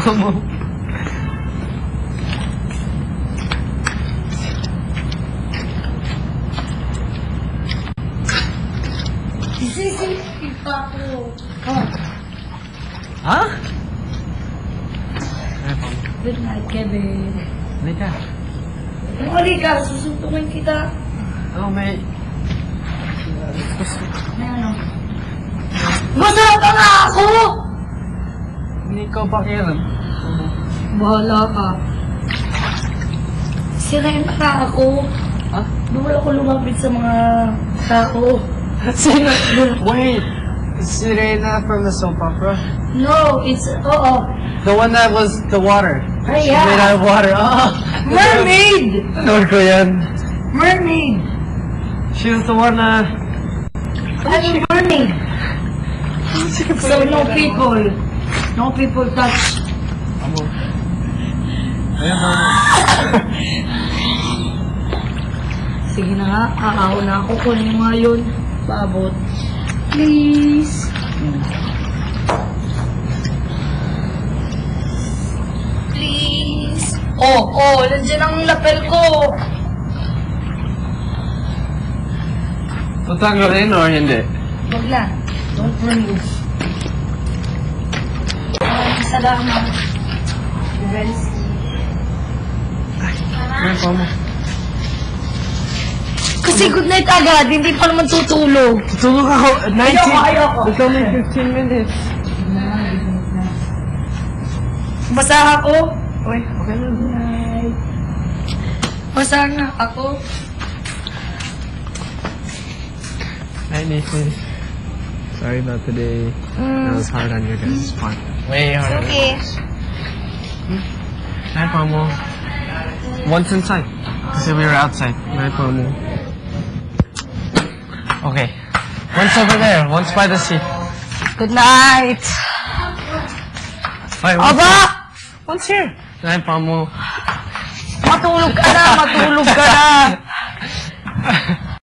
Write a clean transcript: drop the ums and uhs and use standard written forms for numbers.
Mamo. Sisipin pa ako. Ha? Good night, Kevin. Halika. Halika, susuntukin kita. Oh, may... May ano? Masarap ka nga ako! Hindi ko pa kailan. Bahala ka. Sirain ka ako. Ha? Bawal ako lumapit sa mga tao. Sino? Wait! Sirena from the soap opera? No, it's... Oo. The one that was the water. Ay, She's made out yeah. of water. Oh! Mermaid! Ano ko yan? Mermaid! She was the one na... I'm a mermaid. So no people. No people touch. Ayun ba? Sige na nga, aaw na ako. Kunin mo nga yun. Paabot. Please. Please. Oh, nandiyan ang lapel ko. Tatanggalin or hindi? Huwag na. Don't remove. Salamat. Rest. Ano pa mo? Kasi good night agad, hindi pa naman tutulog. Tutulog ako at 19. Ayoko. It's only 15 minutes. Basa ako. Uy, okay na. Good night. Basa nga ako. Hi, Nathan. Sorry about today. That was hard on your guys' part. Way hard. Okay. Hi, Pomo. Once inside. Kasi we were outside. Hi, Pomo. Okay. Once over there. Once by the sea. Good night. Wait, once, Aba! once here. Hi, Pomo. Matulog ka na, matulog ka na.